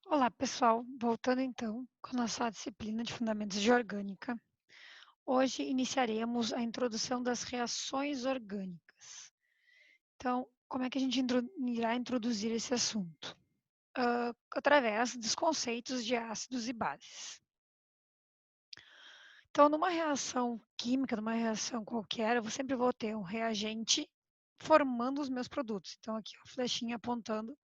Olá, pessoal. Voltando então com a nossa disciplina de Fundamentos de Orgânica. Hoje iniciaremos a introdução das reações orgânicas. Então, como é que a gente irá introduzir esse assunto? Através dos conceitos de ácidos e bases. Então, numa reação química, numa reação qualquer, eu sempre vou ter um reagente formando os meus produtos. Então, aqui a flechinha apontando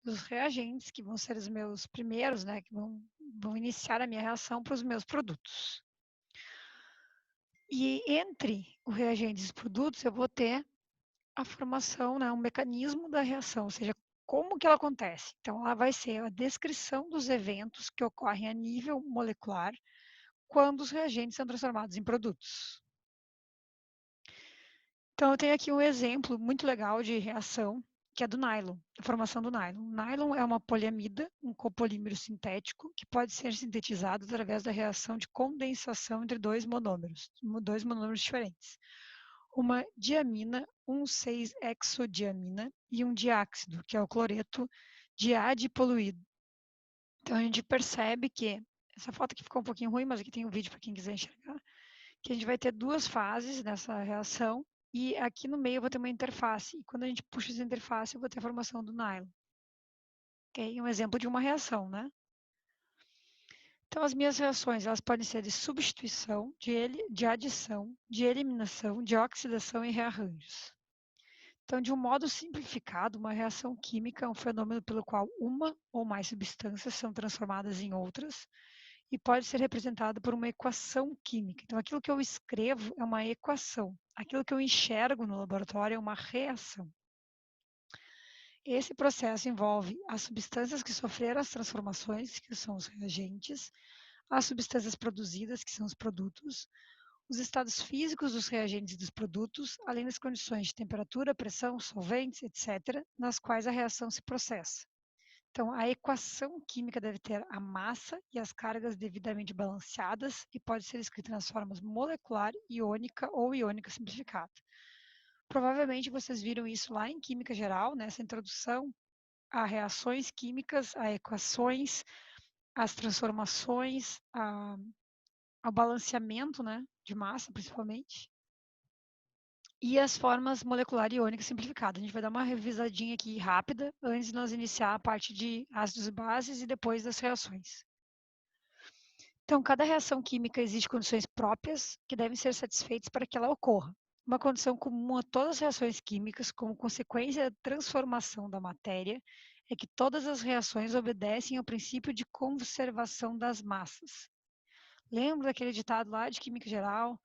os reagentes, que vão ser os meus primeiros, né, que vão iniciar a minha reação para os meus produtos. E entre o reagente e os produtos, eu vou ter a formação, né, um mecanismo da reação, ou seja, como que ela acontece. Então, ela vai ser a descrição dos eventos que ocorrem a nível molecular quando os reagentes são transformados em produtos. Então, eu tenho aqui um exemplo muito legal de reação, que é do nylon, a formação do nylon. O nylon é uma poliamida, um copolímero sintético, que pode ser sintetizado através da reação de condensação entre dois monômeros diferentes. Uma diamina, um 6-hexodiamina e um diáxido, que é o cloreto diadipoluído. Então, a gente percebe que, essa foto aqui ficou um pouquinho ruim, mas aqui tem um vídeo para quem quiser enxergar, que a gente vai ter duas fases nessa reação, e aqui no meio eu vou ter uma interface. E quando a gente puxa essa interface, eu vou ter a formação do nylon. Ok? Um exemplo de uma reação, né? Então, as minhas reações, elas podem ser de substituição, de adição, de eliminação, de oxidação e rearranjos. Então, de um modo simplificado, uma reação química é um fenômeno pelo qual uma ou mais substâncias são transformadas em outras e pode ser representado por uma equação química. Então, aquilo que eu escrevo é uma equação. Aquilo que eu enxergo no laboratório é uma reação. Esse processo envolve as substâncias que sofreram as transformações, que são os reagentes, as substâncias produzidas, que são os produtos, os estados físicos dos reagentes e dos produtos, além das condições de temperatura, pressão, solventes, etc., nas quais a reação se processa. Então, a equação química deve ter a massa e as cargas devidamente balanceadas e pode ser escrita nas formas molecular, iônica ou iônica simplificada. Provavelmente vocês viram isso lá em Química Geral, nessa introdução a reações químicas, a equações, as transformações, ao balanceamento, né, de massa, principalmente, e as formas molecular e iônica simplificada. A gente vai dar uma revisadinha aqui rápida antes de nós iniciar a parte de ácidos e bases e depois das reações. Então, cada reação química exige condições próprias que devem ser satisfeitas para que ela ocorra. Uma condição comum a todas as reações químicas, como consequência da transformação da matéria, é que todas as reações obedecem ao princípio de conservação das massas. Lembra daquele ditado lá de Química Geral,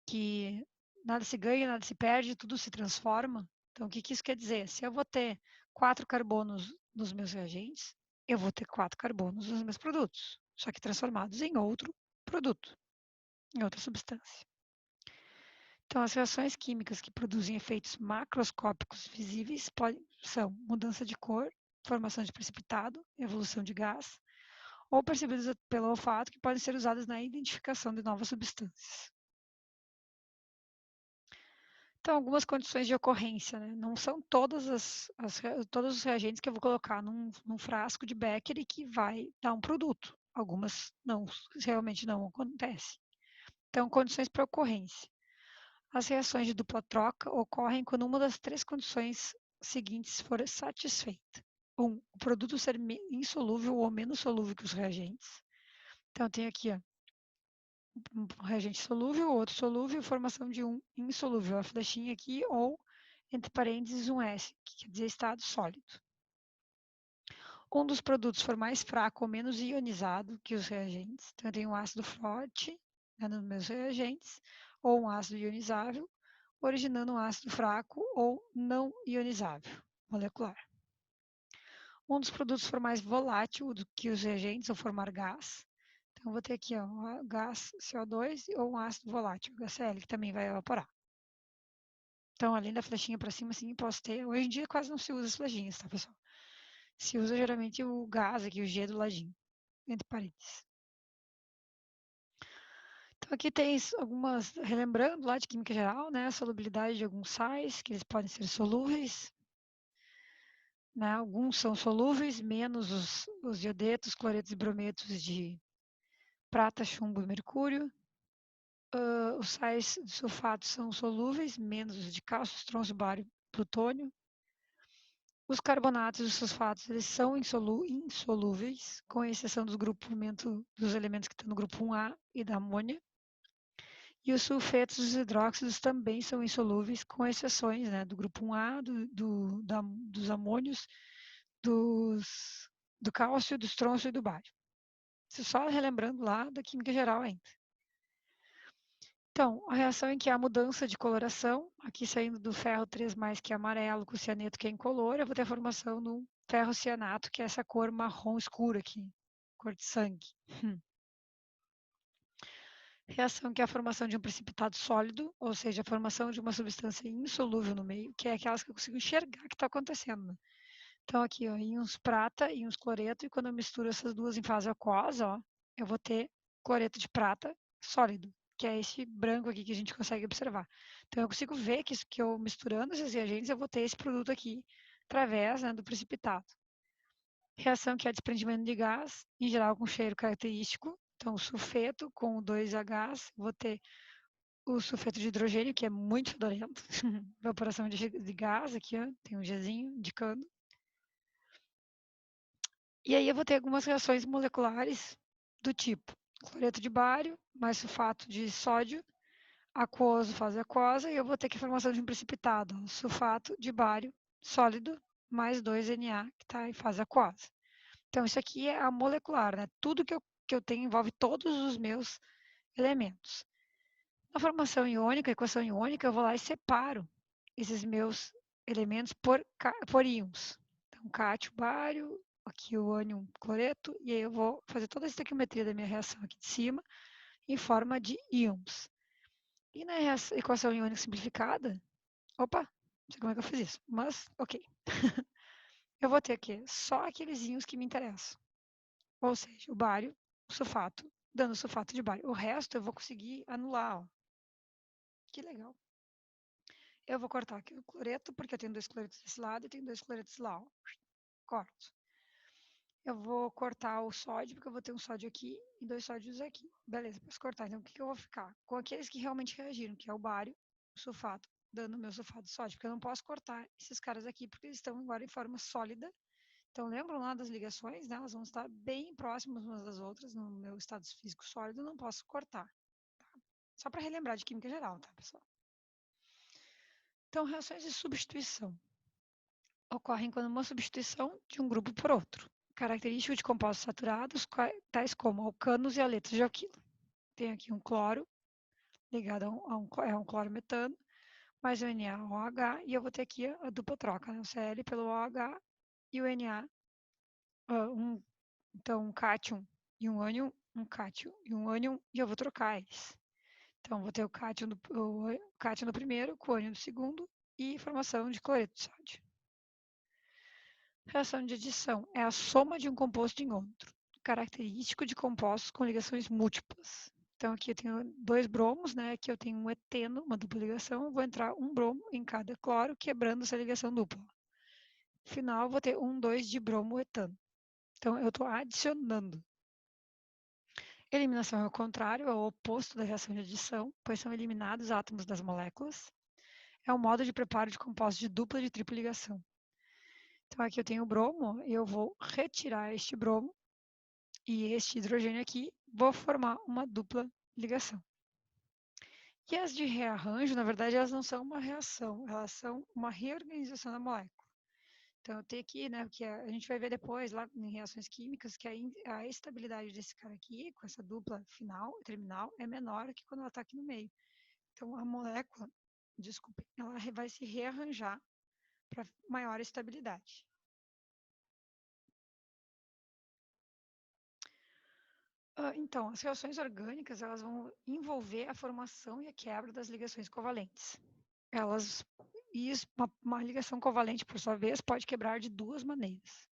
que nada se ganha, nada se perde, tudo se transforma? Então, o que isso quer dizer? Se eu vou ter 4 carbonos nos meus reagentes, eu vou ter 4 carbonos nos meus produtos, só que transformados em outro produto, em outra substância. Então, as reações químicas que produzem efeitos macroscópicos visíveis são mudança de cor, formação de precipitado, evolução de gás, ou percebidas pelo olfato, que podem ser usadas na identificação de novas substâncias. Então, algumas condições de ocorrência, né? Não são todos os reagentes que eu vou colocar num frasco de Becker e que vai dar um produto. Algumas não, realmente não acontecem. Então, condições para ocorrência. As reações de dupla troca ocorrem quando uma das três condições seguintes for satisfeita. O produto ser insolúvel ou menos solúvel que os reagentes. Então, tem aqui ó, um reagente solúvel, outro solúvel, formação de um insolúvel, a flechinha aqui, ou, entre parênteses, um S, que quer dizer estado sólido. Um dos produtos for mais fraco ou menos ionizado que os reagentes, então eu tenho um ácido forte, né, nos meus reagentes, ou um ácido ionizável, originando um ácido fraco ou não ionizável, molecular. Um dos produtos for mais volátil do que os reagentes ou formar gás, então vou ter aqui ó, um gás CO2 ou um ácido volátil, HCl, que também vai evaporar. Então, além da flechinha para cima, sim, posso ter. Hoje em dia quase não se usa as flechinhas, tá, pessoal? Se usa geralmente o gás aqui, o G do ladinho, entre parênteses. Então, aqui tem algumas, relembrando lá de química geral, né? A solubilidade de alguns sais, que eles podem ser solúveis. né? Alguns são solúveis, menos os iodetos, cloretos e brometos de prata, chumbo e mercúrio. Os sais de sulfato são solúveis, menos os de cálcio, estrôncio, bário, plutônio. Os carbonatos e os fosfatos, eles são insolúveis, com exceção dos dos elementos que estão no grupo 1A e da amônia. E os sulfetos e os hidróxidos também são insolúveis, com exceções, né, do grupo 1A, dos amônios, do cálcio, do estrôncio e do bário. Isso só relembrando lá da química geral ainda. Então, a reação em que há mudança de coloração, aqui saindo do ferro 3+, que é amarelo, com o cianeto, que é incolor, eu vou ter a formação no ferro cianato, que é essa cor marrom escura aqui, cor de sangue. Reação que é a formação de um precipitado sólido, ou seja, a formação de uma substância insolúvel no meio, que é aquelas que eu consigo enxergar que está acontecendo. Então, aqui, ó, íons prata e íons cloreto, e quando eu misturo essas duas em fase aquosa, ó, eu vou ter cloreto de prata sólido, que é esse branco aqui que a gente consegue observar. Então, eu consigo ver que eu misturando esses reagentes, eu vou ter esse produto aqui, através, né, do precipitado. Reação que é desprendimento de gás, em geral com cheiro característico. Então, o sulfeto com 2Hs, vou ter o sulfeto de hidrogênio, que é muito fedorento. Evaporação de gás, aqui, ó, tem um Gzinho indicando. E aí eu vou ter algumas reações moleculares do tipo cloreto de bário, mais sulfato de sódio, aquoso, fase aquosa, e eu vou ter que a formação de um precipitado, sulfato de bário sólido, mais 2Na, que está em fase aquosa. Então, isso aqui é a molecular, né? Tudo que eu tenho envolve todos os meus elementos. Na formação iônica, equação iônica, eu vou lá e separo esses meus elementos por íons. Então, cátio, bário, aqui o ânion, cloreto, e aí eu vou fazer toda a estequiometria da minha reação aqui de cima em forma de íons. E na equação iônica simplificada, opa, não sei como é que eu fiz isso, mas ok. Eu vou ter aqui só aqueles íons que me interessam. Ou seja, o bário, o sulfato, dando sulfato de bário. O resto eu vou conseguir anular, ó. Que legal. Eu vou cortar aqui o cloreto, porque eu tenho 2 cloretos desse lado e tenho 2 cloretos lá, ó. Corto. Eu vou cortar o sódio, porque eu vou ter um sódio aqui e 2 sódios aqui. Beleza, posso cortar. Então, o que eu vou ficar? Com aqueles que realmente reagiram, que é o bário, o sulfato, dando o meu sulfato de sódio, porque eu não posso cortar esses caras aqui, porque eles estão agora em forma sólida. Então, lembram lá das ligações, né? Elas vão estar bem próximas umas das outras no meu estado físico sólido, não posso cortar. Tá? Só para relembrar de química geral, tá, pessoal? Então, reações de substituição ocorrem quando uma substituição de um grupo por outro. Característico de compostos saturados, tais como alcanos e aletos de alquilo. Tem aqui um cloro, ligado a um clorometano, mais o NaOH, e eu vou ter aqui a dupla troca, né? O Cl pelo OH e o Na, então um cátion e um ânion, um cátion e um ânion, e eu vou trocar eles. Então, vou ter o cátion no primeiro, com o ânion no segundo, e formação de cloreto de sódio. Reação de adição é a soma de um composto em outro, característico de compostos com ligações múltiplas. Então, aqui eu tenho 2 bromos, né? Aqui eu tenho um eteno, uma dupla ligação, vou entrar um bromo em cada cloro, quebrando essa ligação dupla. No final, eu vou ter 2 de bromo etano. Então, eu estou adicionando. Eliminação é o contrário, é o oposto da reação de adição, pois são eliminados átomos das moléculas. É um modo de preparo de compostos de dupla e de tripla ligação. Então, aqui eu tenho o bromo, e eu vou retirar este bromo e este hidrogênio aqui, vou formar uma dupla ligação. E as de rearranjo, na verdade, elas não são uma reação, elas são uma reorganização da molécula. Então, eu tenho aqui, né, que a gente vai ver depois, lá em reações químicas, que a estabilidade desse cara aqui, com essa dupla final, terminal, é menor que quando ela está aqui no meio. Então, a molécula, desculpe, ela vai se rearranjar para maior estabilidade. Então, as reações orgânicas, elas vão envolver a formação e a quebra das ligações covalentes. Uma ligação covalente, por sua vez, pode quebrar de 2 maneiras.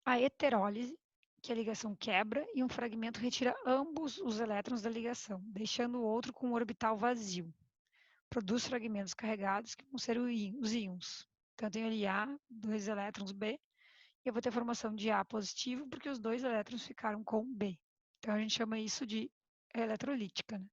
A heterólise, que a ligação quebra e um fragmento retira ambos os elétrons da ligação, deixando o outro com um orbital vazio. Produz fragmentos carregados que vão ser os íons. Então, eu tenho ali A, 2 elétrons B, e eu vou ter formação de A positivo, porque os 2 elétrons ficaram com B. Então, a gente chama isso de eletrolítica, né?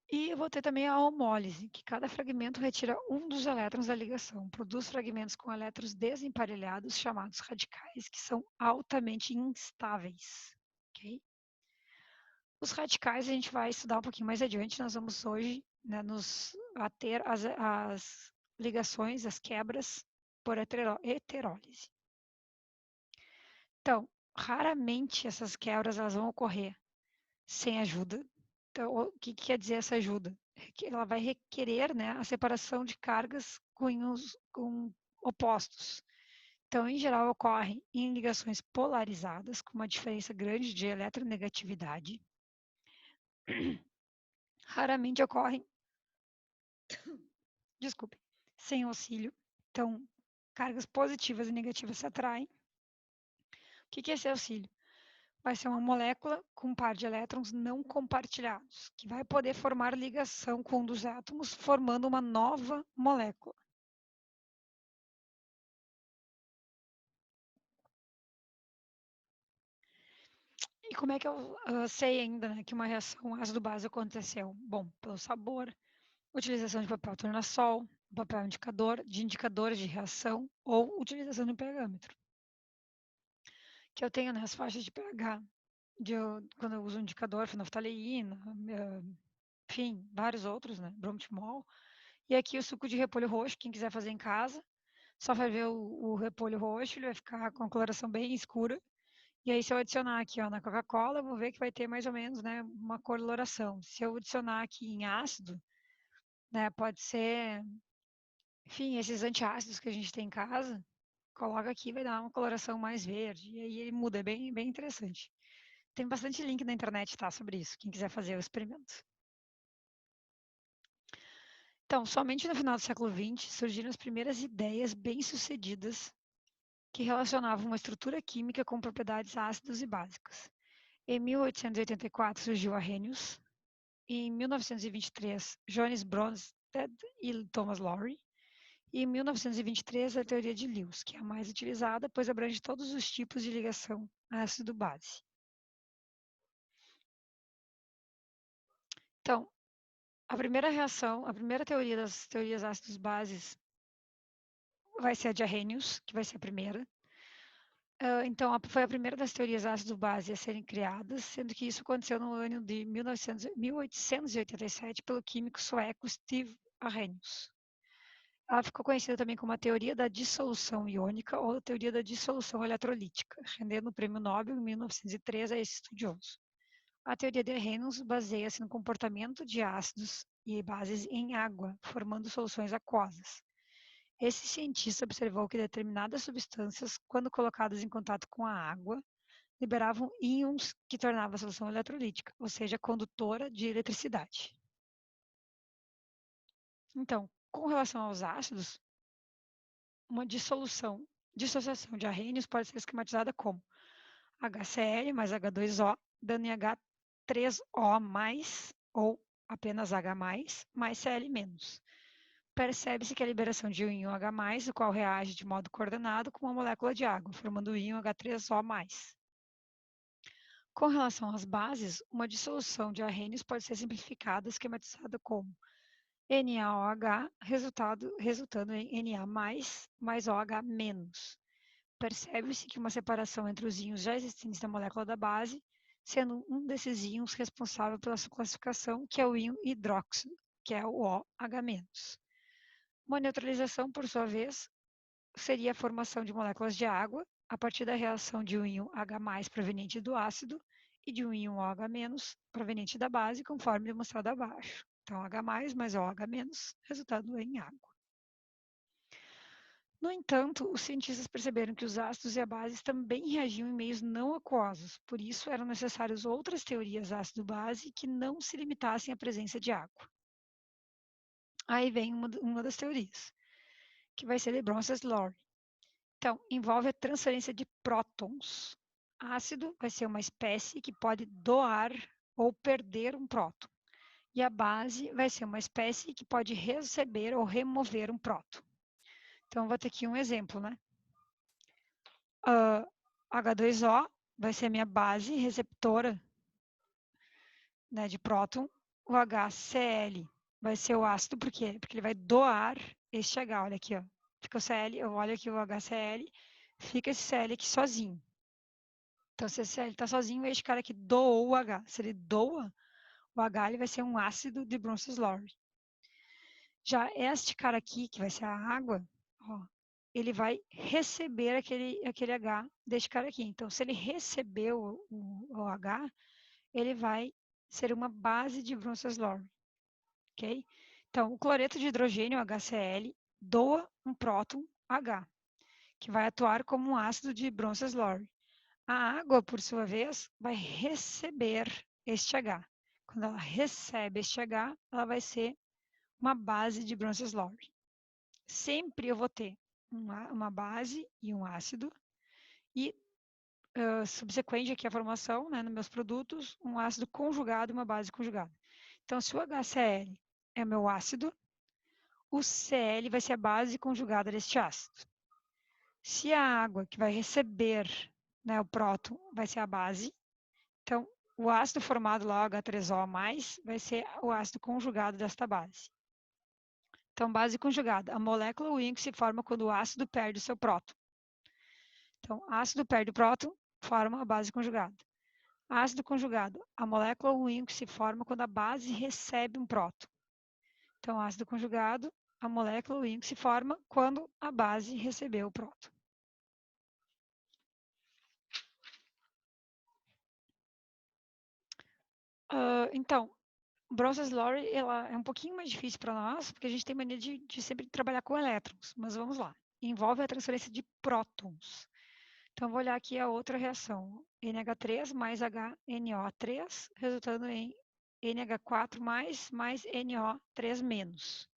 E eu vou ter também a homólise, que cada fragmento retira um dos elétrons da ligação, produz fragmentos com elétrons desemparelhados, chamados radicais, que são altamente instáveis. Okay? Os radicais a gente vai estudar um pouquinho mais adiante, nós vamos hoje, né, nos ater as ligações, as quebras por heterólise. Então, raramente essas quebras elas vão ocorrer sem ajuda. Então, o que quer dizer essa ajuda? Ela vai requerer, né, a separação de cargas com opostos. Então, em geral, ocorre em ligações polarizadas, com uma diferença grande de eletronegatividade. Raramente ocorrem, desculpe, sem auxílio. Então, cargas positivas e negativas se atraem. O que é esse auxílio? Vai ser uma molécula com um par de elétrons não compartilhados, que vai poder formar ligação com um dos átomos, formando uma nova molécula. E como é que eu sei ainda, né, que uma reação ácido-base aconteceu? Bom, pelo sabor, utilização de papel tornassol, papel indicador, de indicadores de reação ou utilização do pH-metro. Que eu tenho, né, as faixas de pH, quando eu uso um indicador, fenolftaleína, enfim, vários outros, né, bromotimol. E aqui o suco de repolho roxo, quem quiser fazer em casa, só vai ver o repolho roxo, ele vai ficar com a coloração bem escura. E aí, se eu adicionar aqui ó, na Coca-Cola, eu vou ver que vai ter mais ou menos, né, uma coloração. Se eu adicionar aqui em ácido, né, pode ser, enfim, esses antiácidos que a gente tem em casa, coloca aqui, vai dar uma coloração mais verde. E aí ele muda, é bem, bem interessante. Tem bastante link na internet, tá, sobre isso, quem quiser fazer o experimento. Então, somente no final do século XX surgiram as primeiras ideias bem-sucedidas que relacionavam uma estrutura química com propriedades ácidas e básicas. Em 1884 surgiu Arrhenius, em 1923 Johannes Bronsted e Thomas Lowry, e em 1923 a teoria de Lewis, que é a mais utilizada, pois abrange todos os tipos de ligação ácido-base. Então, a primeira reação, a primeira teoria das teorias ácidos-bases vai ser a de Arrhenius, que vai ser a primeira. Então, foi a primeira das teorias ácido-base a serem criadas, sendo que isso aconteceu no ano de 1887 pelo químico sueco Steve Arrhenius. Ela ficou conhecida também como a teoria da dissolução iônica ou a teoria da dissolução eletrolítica, rendendo o prêmio Nobel em 1903 a esse estudioso. A teoria de Arrhenius baseia-se no comportamento de ácidos e bases em água, formando soluções aquosas. Esse cientista observou que determinadas substâncias, quando colocadas em contato com a água, liberavam íons que tornavam a solução eletrolítica, ou seja, condutora de eletricidade. Então, com relação aos ácidos, uma dissociação de Arrhenius pode ser esquematizada como HCl mais H2O, dando em H3O mais, ou apenas H mais Cl menos. Percebe-se que a liberação de um íon H+, o qual reage de modo coordenado com uma molécula de água, formando o íon H3O+. Com relação às bases, uma dissolução de Arrhenius pode ser simplificada, esquematizada como NaOH, resultando em Na+, mais OH-. Percebe-se que uma separação entre os íons já existentes na molécula da base, sendo um desses íons responsável pela sua classificação, que é o íon hidróxido, que é o OH-. Uma neutralização, por sua vez, seria a formação de moléculas de água a partir da reação de um íon H+ proveniente do ácido e de um íon OH- proveniente da base, conforme demonstrado abaixo. Então, H+ mais OH-, resultando em água. No entanto, os cientistas perceberam que os ácidos e a bases também reagiam em meios não aquosos, por isso eram necessárias outras teorias ácido-base que não se limitassem à presença de água. Aí vem uma das teorias, que vai ser de Bronsted-Lowry. Então, envolve a transferência de prótons. Ácido vai ser uma espécie que pode doar ou perder um próton. E a base vai ser uma espécie que pode receber ou remover um próton. Então, vou ter aqui um exemplo, né? H2O vai ser a minha base receptora, né, de próton. O HCl vai ser o ácido, por quê? Porque ele vai doar este H, olha aqui, ó. Fica o Cl, eu olho aqui o HCl, fica esse Cl aqui sozinho. Então, se esse Cl está sozinho, este cara aqui doou o H. Se ele doa o H, ele vai ser um ácido de Bronces-Lowry. Já este cara aqui, que vai ser a água, ó, ele vai receber aquele H deste cara aqui. Então, se ele recebeu o H, ele vai ser uma base de Bronces-Lowry, ok? Então, o cloreto de hidrogênio, HCl, doa um próton H, que vai atuar como um ácido de Bronces-Lowry. A água, por sua vez, vai receber este H. Quando ela recebe este H, ela vai ser uma base de Bronces-Lowry. Sempre eu vou ter uma base e um ácido, e subsequente aqui a formação, né, nos meus produtos, um ácido conjugado e uma base conjugada. Então, se o HCl é meu ácido, o Cl vai ser a base conjugada deste ácido. Se a água que vai receber, né, o próton vai ser a base, então o ácido formado lá, H3O+, vai ser o ácido conjugado desta base. Então, base conjugada, a molécula ou íon que se forma quando o ácido perde o seu próton. Então, ácido perde o próton, forma a base conjugada. Ácido conjugado, a molécula ou íon que se forma quando a base recebe um próton. Então, ácido conjugado, a molécula ou íon que se forma quando a base recebeu o próton. Então, Bronces-Lowry ela é um pouquinho mais difícil para nós, porque a gente tem mania de sempre trabalhar com elétrons, mas vamos lá. Envolve a transferência de prótons. Então, vou olhar aqui a outra reação. NH3 mais HNO3, resultando em NH4 mais NO3 menos.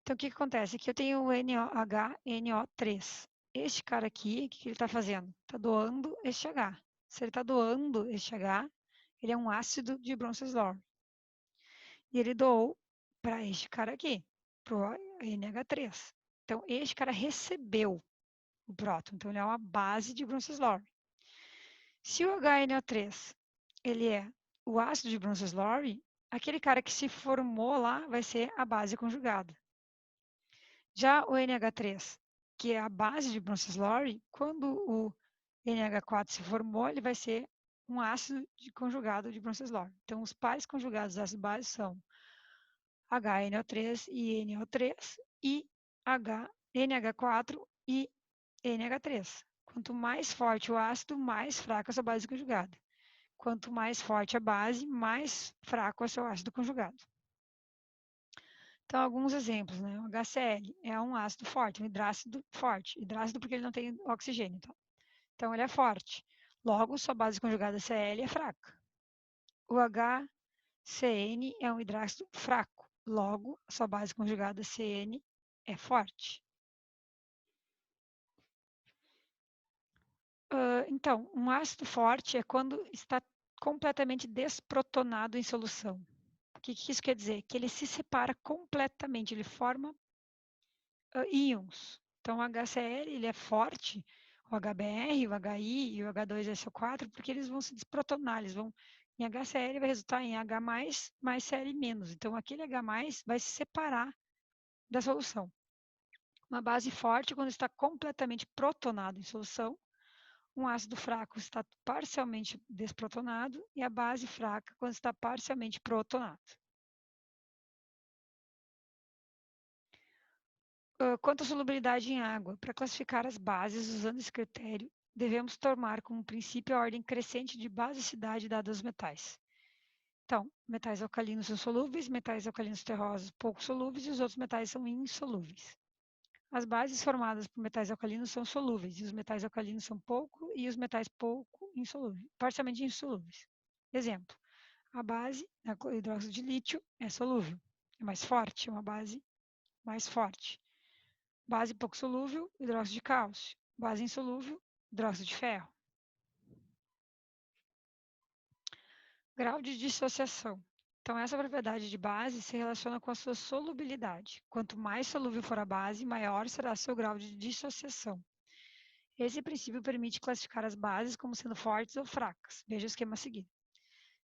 Então, o que acontece? Aqui eu tenho o HNO3. Este cara aqui, o que ele está fazendo? Está doando este H. Se ele está doando este H, ele é um ácido de Bronces-Lowry. E ele doou para este cara aqui, para o NH3. Então, este cara recebeu o próton. Então, ele é uma base de Bronces-Lowry. Se o HNO3 ele é o ácido de Bronces-Lowry, aquele cara que se formou lá vai ser a base conjugada. Já o NH3, que é a base de Bronces-Lowry, quando o NH4 se formou, ele vai ser um ácido conjugado de Bronces-Lowry. Então, os pares conjugados das bases são HNO3 e NO3 e NH4 e NH3. Quanto mais forte o ácido, mais fraca a sua base conjugada. Quanto mais forte a base, mais fraco é o seu ácido conjugado. Então, alguns exemplos, né? O HCl é um ácido forte, um hidrácido forte. Hidrácido porque ele não tem oxigênio. Então, ele é forte. Logo, sua base conjugada Cl é fraca. O HCN é um hidrácido fraco. Logo, sua base conjugada CN é forte. Então, um ácido forte é quando está completamente desprotonado em solução. O que isso quer dizer? Que ele se separa completamente, ele forma íons. Então, o HCl ele é forte, o HBr, o HI e o H2SO4, porque eles vão se desprotonar, eles vão em HCl vai resultar em H+, mais Cl-. Então, aquele H+, vai se separar da solução. Uma base forte, quando está completamente protonado em solução, um ácido fraco está parcialmente desprotonado e a base fraca quando está parcialmente protonado. Quanto à solubilidade em água, para classificar as bases usando esse critério, devemos tomar como princípio a ordem crescente de basicidade dada aos metais. Então, metais alcalinos são solúveis, metais alcalinos terrosos pouco solúveis e os outros metais são insolúveis. As bases formadas por metais alcalinos são solúveis e os metais alcalinos são pouco e os metais pouco insolúveis, parcialmente insolúveis. Exemplo, a base, o hidróxido de lítio, é solúvel, é mais forte, é uma base mais forte. Base pouco solúvel, hidróxido de cálcio. Base insolúvel, hidróxido de ferro. Grau de dissociação. Então, essa propriedade de base se relaciona com a sua solubilidade. Quanto mais solúvel for a base, maior será seu grau de dissociação. Esse princípio permite classificar as bases como sendo fortes ou fracas. Veja o esquema a seguir.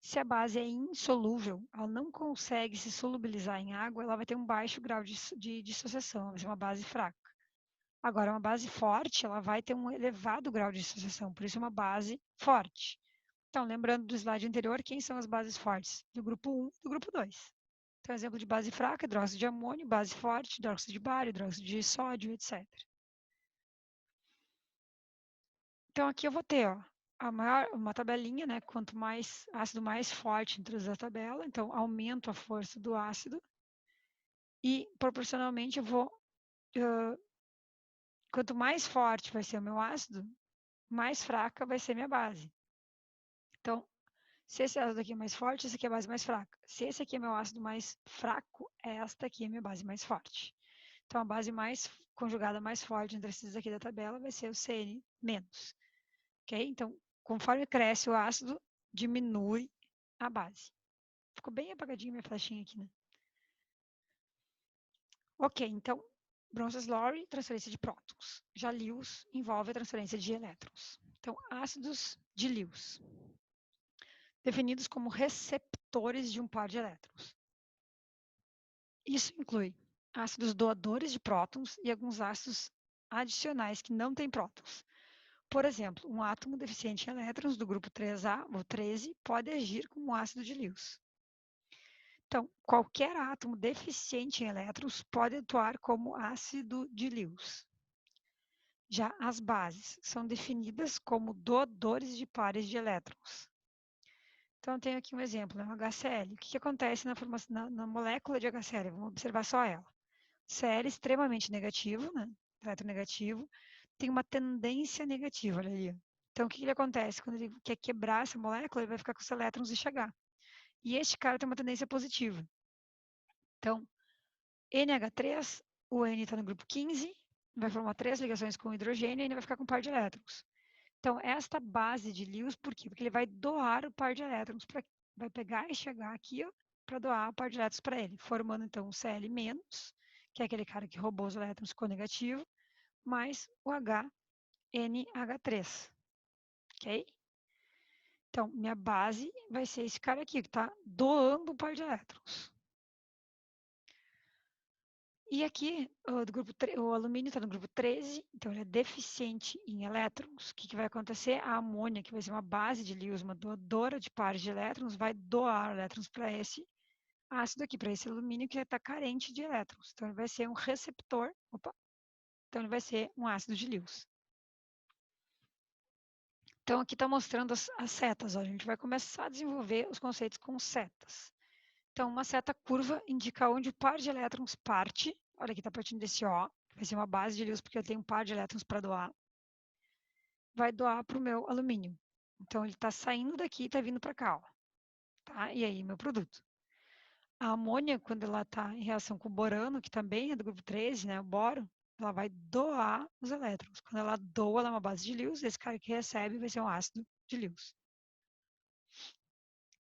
Se a base é insolúvel, ela não consegue se solubilizar em água, ela vai ter um baixo grau de dissociação, vai ser uma base fraca. Agora, uma base forte, ela vai ter um elevado grau de dissociação, por isso é uma base forte. Então, lembrando do slide anterior, quem são as bases fortes? Do grupo 1 e do grupo 2. Então, exemplo de base fraca, hidróxido de amônio, base forte, hidróxido de bário, hidróxido de sódio, etc. Então, aqui eu vou ter uma tabelinha, né? Quanto mais ácido mais forte introduz a tabela, então aumento a força do ácido e, proporcionalmente, eu vou... quanto mais forte vai ser o meu ácido, mais fraca vai ser minha base. Então, se esse ácido aqui é mais forte, esse aqui é a base mais fraca. Se esse aqui é meu ácido mais fraco, esta aqui é a minha base mais forte. Então, a base mais conjugada mais forte entre esses aqui da tabela vai ser o CN-. Ok? Então, conforme cresce o ácido, diminui a base. Ficou bem apagadinha minha flechinha aqui, né? Ok, então, Bronsted-Lowry, transferência de prótons. Já Lewis envolve a transferência de elétrons. Então, ácidos de Lewis, definidos como receptores de um par de elétrons. Isso inclui ácidos doadores de prótons e alguns ácidos adicionais que não têm prótons. Por exemplo, um átomo deficiente em elétrons do grupo 3A ou 13 pode agir como ácido de Lewis. Então, qualquer átomo deficiente em elétrons pode atuar como ácido de Lewis. Já as bases são definidas como doadores de pares de elétrons. Então, eu tenho aqui um exemplo, né? O HCl. O que acontece na molécula de HCl? Vamos observar só ela. Cl extremamente negativo, né? Eletronegativo, tem uma tendência negativa, olha ali. Então, o que acontece? Quando ele quer quebrar essa molécula, ele vai ficar com os elétrons e chegar. E este cara tem uma tendência positiva. Então, NH3, o N está no grupo 15, vai formar 3 ligações com o hidrogênio e ele vai ficar com um par de elétrons. Então, esta base de Lewis, por quê? Porque ele vai doar o par de elétrons, vai pegar e chegar aqui para doar o par de elétrons para ele, formando então o Cl-, que é aquele cara que roubou os elétrons, ficou negativo, mais o HNH3, ok? Então, minha base vai ser esse cara aqui, que está doando o par de elétrons. E aqui, o alumínio está no grupo 13, então ele é deficiente em elétrons. O que vai acontecer? A amônia, que vai ser uma base de Lewis, uma doadora de pares de elétrons, vai doar elétrons para esse ácido aqui, para esse alumínio que está carente de elétrons. Então, ele vai ser um receptor, então ele vai ser um ácido de Lewis. Então, aqui está mostrando as setas. Ó. A gente vai começar a desenvolver os conceitos com setas. Então, uma seta curva indica onde o par de elétrons parte. Olha, aqui está partindo desse O, que vai ser uma base de Lewis, porque eu tenho um par de elétrons para doar. Vai doar para o meu alumínio. Então, ele está saindo daqui e está vindo para cá. Ó. Tá? E aí, meu produto. A amônia, quando ela está em reação com o borano, que também é do grupo 13, né, o boro, ela vai doar os elétrons. Quando ela doa, ela é uma base de Lewis, esse cara que recebe vai ser um ácido de Lewis.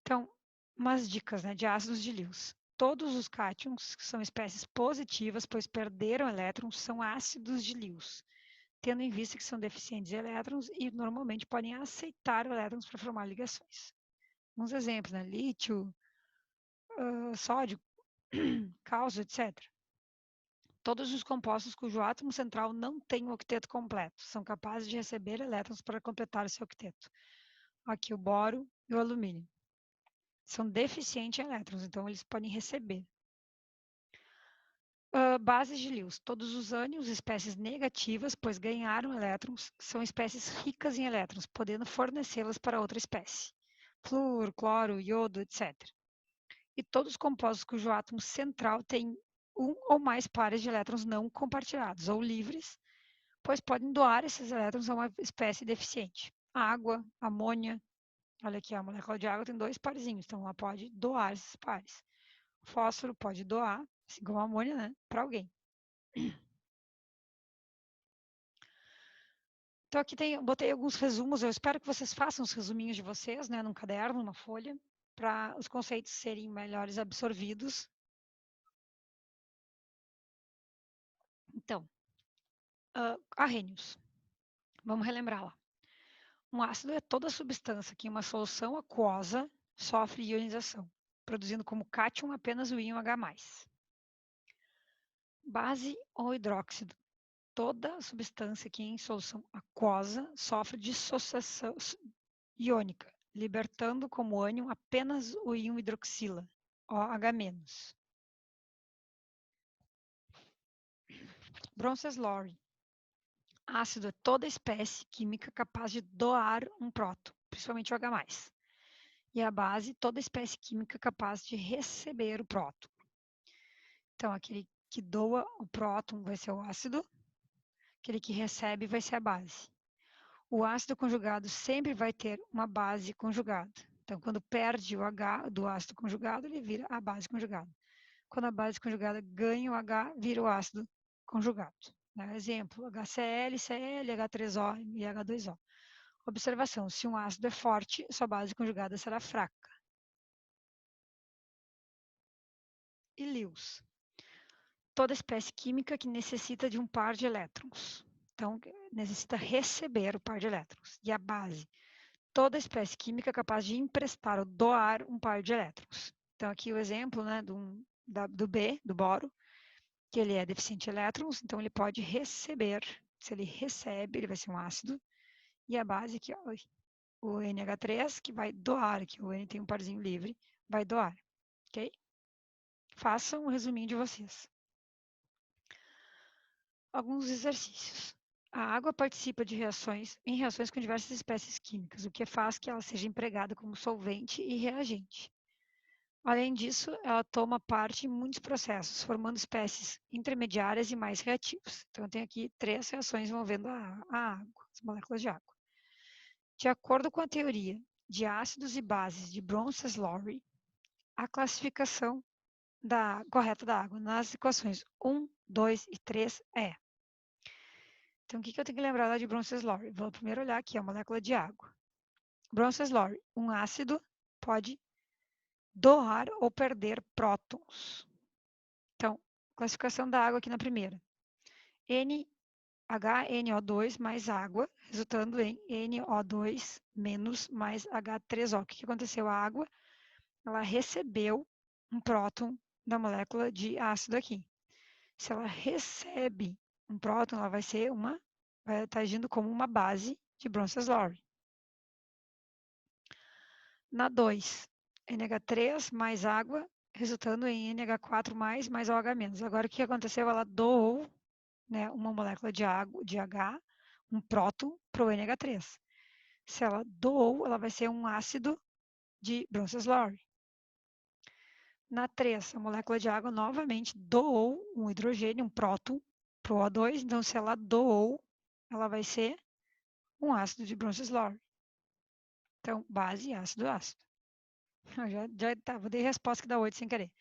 Então, umas dicas, né, de ácidos de Lewis. Todos os cátions, que são espécies positivas, pois perderam elétrons, são ácidos de Lewis, tendo em vista que são deficientes em elétrons e normalmente podem aceitar elétrons para formar ligações. Uns exemplos, né, lítio, sódio, cálcio, etc. Todos os compostos cujo átomo central não tem o octeto completo são capazes de receber elétrons para completar esse octeto. Aqui o boro e o alumínio. São deficientes em elétrons, então eles podem receber. Bases de Lewis. Todos os ânions, espécies negativas, pois ganharam elétrons, são espécies ricas em elétrons, podendo fornecê-los para outra espécie. Flúor, cloro, iodo, etc. E todos os compostos cujo átomo central tem um ou mais pares de elétrons não compartilhados ou livres, pois podem doar esses elétrons a uma espécie deficiente. Água, amônia, olha aqui, a molécula de água tem 2 parzinhos, então ela pode doar esses pares. O fósforo pode doar, assim como a amônia, né, para alguém. Então aqui botei alguns resumos, eu espero que vocês façam os resuminhos de vocês, né, num caderno, numa folha, para os conceitos serem melhores absorvidos. Então, arrênios. Vamos relembrar lá. Um ácido é toda substância que em uma solução aquosa sofre ionização, produzindo como cátion apenas o íon H+. Base ou hidróxido. Toda substância que em solução aquosa sofre dissociação iônica, libertando como ânion apenas o íon hidroxila, OH-. Bronsted-Lowry. Ácido é toda espécie química capaz de doar um próton, principalmente o H+. E a base, toda espécie química capaz de receber o próton. Então, aquele que doa o próton vai ser o ácido, aquele que recebe vai ser a base. O ácido conjugado sempre vai ter uma base conjugada. Então, quando perde o H do ácido conjugado, ele vira a base conjugada. Quando a base conjugada ganha o H, vira o ácido conjugado. Exemplo, HCl, Cl, H3O e H2O. Observação, se um ácido é forte, sua base conjugada será fraca. E Lewis. Toda espécie química que necessita de um par de elétrons. Então, necessita receber o par de elétrons. E a base. Toda espécie química capaz de emprestar ou doar um par de elétrons. Então, aqui o exemplo do B, do boro, que ele é deficiente de elétrons, então ele pode receber. Se ele recebe, ele vai ser um ácido. E a base aqui, ó, o NH3, que vai doar, aqui o N tem um parzinho livre, vai doar. Ok? Façam um resuminho de vocês. Alguns exercícios. A água participa de em reações com diversas espécies químicas, o que faz que ela seja empregada como solvente e reagente. Além disso, ela toma parte em muitos processos, formando espécies intermediárias e mais reativas. Então, eu tenho aqui 3 reações envolvendo a água, as moléculas de água. De acordo com a teoria de ácidos e bases de Bronsted-Lowry, a classificação correta da água nas equações 1, 2 e 3 é. Então, o que eu tenho que lembrar lá de Bronsted-Lowry? Vou primeiro olhar aqui, a molécula de água. Bronsted-Lowry, um ácido pode doar ou perder prótons. Então, classificação da água aqui na primeira. HNO2 mais água, resultando em NO2 menos mais H3O. O que aconteceu? A água, ela recebeu um próton da molécula de ácido aqui. Se ela recebe um próton, ela vai estar agindo como uma base de Bronsted-Lowry. Na 2, NH3 mais água, resultando em NH4 mais OH-. Agora, o que aconteceu? Ela doou, né, uma molécula de H, um próton, para o NH3. Se ela doou, ela vai ser um ácido de Bronsted-Lowry. Na 3, a molécula de água novamente doou um hidrogênio, um próton, para o O2. Então, se ela doou, ela vai ser um ácido de Bronsted-Lowry. Então, base, ácido, ácido. Vou dar a resposta que dá 8 sem querer.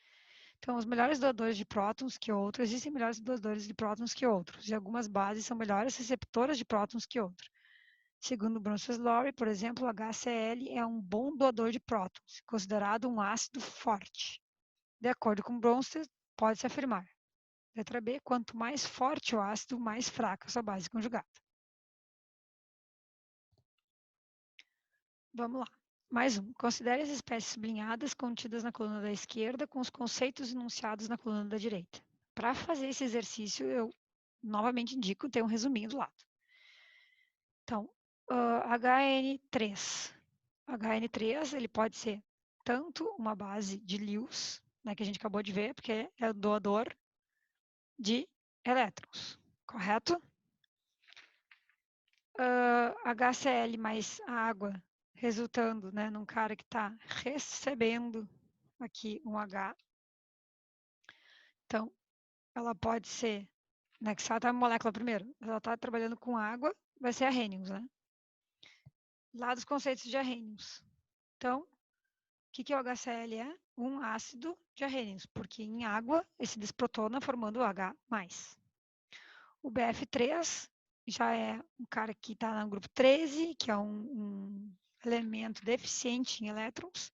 Então, os melhores doadores de prótons que outros, existem melhores doadores de prótons que outros, e algumas bases são melhores receptoras de prótons que outros. Segundo Bronsted-Lowry, por exemplo, o HCl é um bom doador de prótons, considerado um ácido forte. De acordo com Bronsted, pode-se afirmar. Letra B, quanto mais forte o ácido, mais fraca a sua base conjugada. Vamos lá. Mais um. Considere as espécies sublinhadas contidas na coluna da esquerda com os conceitos enunciados na coluna da direita. Para fazer esse exercício, eu novamente indico ter um resuminho do lado. Então, HN3. HN3, ele pode ser tanto uma base de Lewis, né, que a gente acabou de ver, porque é o doador de elétrons, correto? HCl mais água, resultando, né, num cara que está recebendo aqui um H. Então, ela pode ser, né, que se ela está na molécula primeiro, ela está trabalhando com água, vai ser arrênios, né? Lá dos conceitos de arrênios. Então, o que o HCl é? Um ácido de arrênios, porque em água ele se desprotona formando H+. O BF3 já é um cara que está no grupo 13, que é um elemento deficiente em elétrons.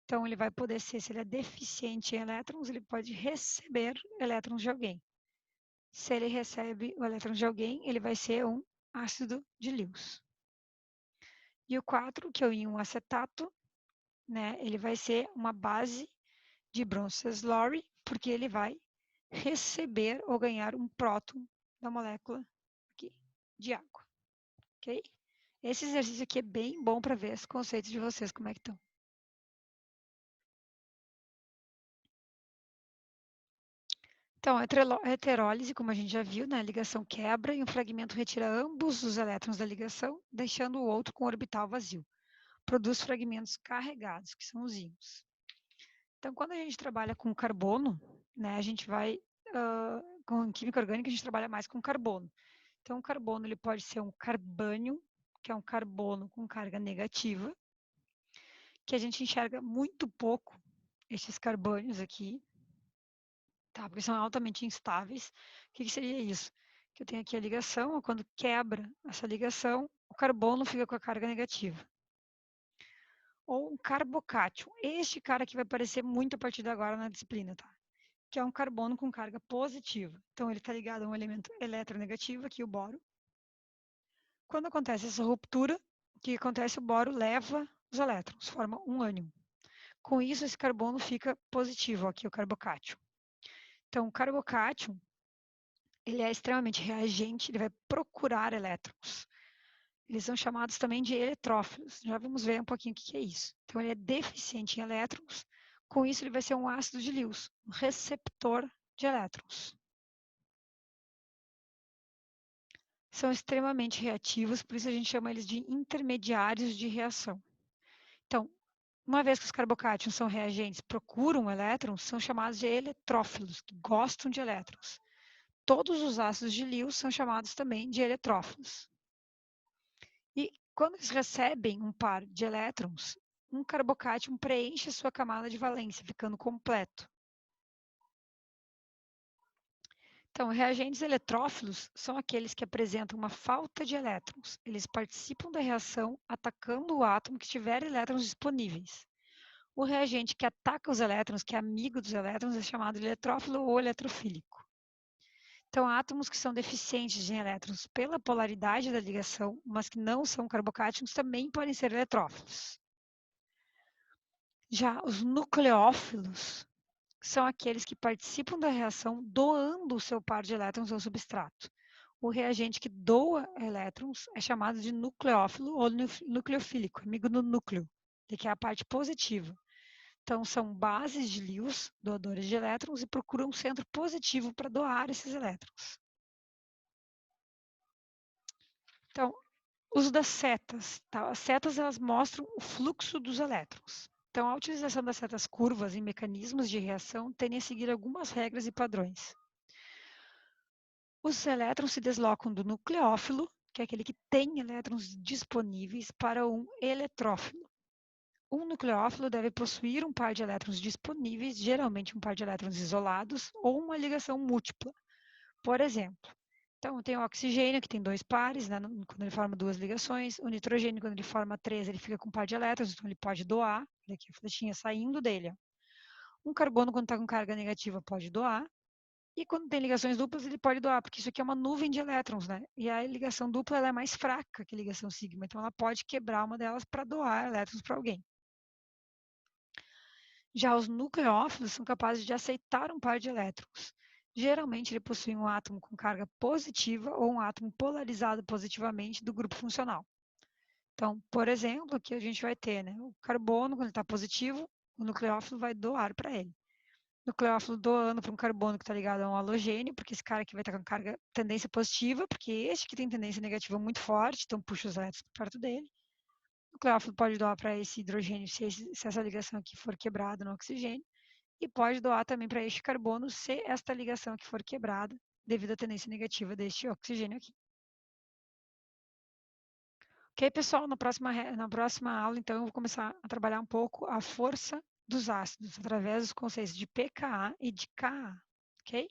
Então, ele vai poder ser, se ele é deficiente em elétrons, ele pode receber elétrons de alguém. Se ele recebe o elétron de alguém, ele vai ser um ácido de Lewis. E o 4, que é o íon acetato, né, ele vai ser uma base de Bronsted-Lowry, porque ele vai receber ou ganhar um próton da molécula aqui, de água. Ok? Esse exercício aqui é bem bom para ver os conceitos de vocês, como é que estão. Então, a heterólise, como a gente já viu, né, a ligação quebra e um fragmento retira ambos os elétrons da ligação, deixando o outro com o orbital vazio. Produz fragmentos carregados, que são os íons. Então, quando a gente trabalha com carbono, né, a gente vai, com química orgânica, a gente trabalha mais com carbono. Então, o carbono ele pode ser um carbânio, que é um carbono com carga negativa, que a gente enxerga muito pouco esses carbânios aqui, tá? Porque são altamente instáveis. O que seria isso? Que eu tenho aqui a ligação, quando quebra essa ligação, o carbono fica com a carga negativa. Ou um carbocátion. Este cara aqui vai aparecer muito a partir de agora na disciplina, tá? Que é um carbono com carga positiva. Então, ele está ligado a um elemento eletronegativo, aqui o boro. Quando acontece essa ruptura, o que acontece? O boro leva os elétrons, forma um ânion. Com isso, esse carbono fica positivo, aqui o carbocátion. Então, o carbocátion, ele é extremamente reagente, ele vai procurar elétrons. Eles são chamados também de eletrófilos. Já vamos ver um pouquinho o que é isso. Então, ele é deficiente em elétrons. Com isso, ele vai ser um ácido de Lewis, um receptor de elétrons. São extremamente reativos, por isso a gente chama eles de intermediários de reação. Então, uma vez que os carbocátions são reagentes, procuram elétrons, são chamados de eletrófilos, que gostam de elétrons. Todos os ácidos de Lewis são chamados também de eletrófilos. E quando eles recebem um par de elétrons, um carbocátion preenche a sua camada de valência, ficando completo. Então, reagentes eletrófilos são aqueles que apresentam uma falta de elétrons. Eles participam da reação atacando o átomo que tiver elétrons disponíveis. O reagente que ataca os elétrons, que é amigo dos elétrons, é chamado de eletrófilo ou eletrofílico. Então, átomos que são deficientes em elétrons pela polaridade da ligação, mas que não são carbocátions, também podem ser eletrófilos. Já os nucleófilos são aqueles que participam da reação doando o seu par de elétrons ao substrato. O reagente que doa elétrons é chamado de nucleófilo ou nucleofílico, amigo do núcleo, que é a parte positiva. Então, são bases de Lewis, doadores de elétrons, e procuram um centro positivo para doar esses elétrons. Então, uso das setas. Tá? As setas elas mostram o fluxo dos elétrons. Então, a utilização das setas curvas em mecanismos de reação tende a seguir algumas regras e padrões. Os elétrons se deslocam do nucleófilo, que é aquele que tem elétrons disponíveis, para um eletrófilo. Um nucleófilo deve possuir um par de elétrons disponíveis, geralmente um par de elétrons isolados, ou uma ligação múltipla. Por exemplo, então tem o oxigênio, que tem dois pares, né, quando ele forma duas ligações. O nitrogênio, quando ele forma três, ele fica com um par de elétrons, então ele pode doar. Olha aqui a flechinha saindo dele. Ó. Um carbono, quando está com carga negativa, pode doar. E quando tem ligações duplas, ele pode doar, porque isso aqui é uma nuvem de elétrons, né? E a ligação dupla ela é mais fraca que a ligação sigma, então ela pode quebrar uma delas para doar elétrons para alguém. Já os nucleófilos são capazes de aceitar um par de elétrons. Geralmente, ele possui um átomo com carga positiva ou um átomo polarizado positivamente do grupo funcional. Então, por exemplo, aqui a gente vai ter, né, o carbono, quando ele está positivo, o nucleófilo vai doar para ele. O nucleófilo doando para um carbono que está ligado a um halogênio, porque esse cara aqui vai estar com carga tendência positiva, porque este que tem tendência negativa muito forte, então puxa os elétrons para perto dele. O nucleófilo pode doar para esse hidrogênio se essa ligação aqui for quebrada no oxigênio, e pode doar também para este carbono se esta ligação aqui for quebrada devido à tendência negativa deste oxigênio aqui. Ok, pessoal? Na próxima aula, então, eu vou começar a trabalhar um pouco a força dos ácidos através dos conceitos de pKa e de Ka, ok?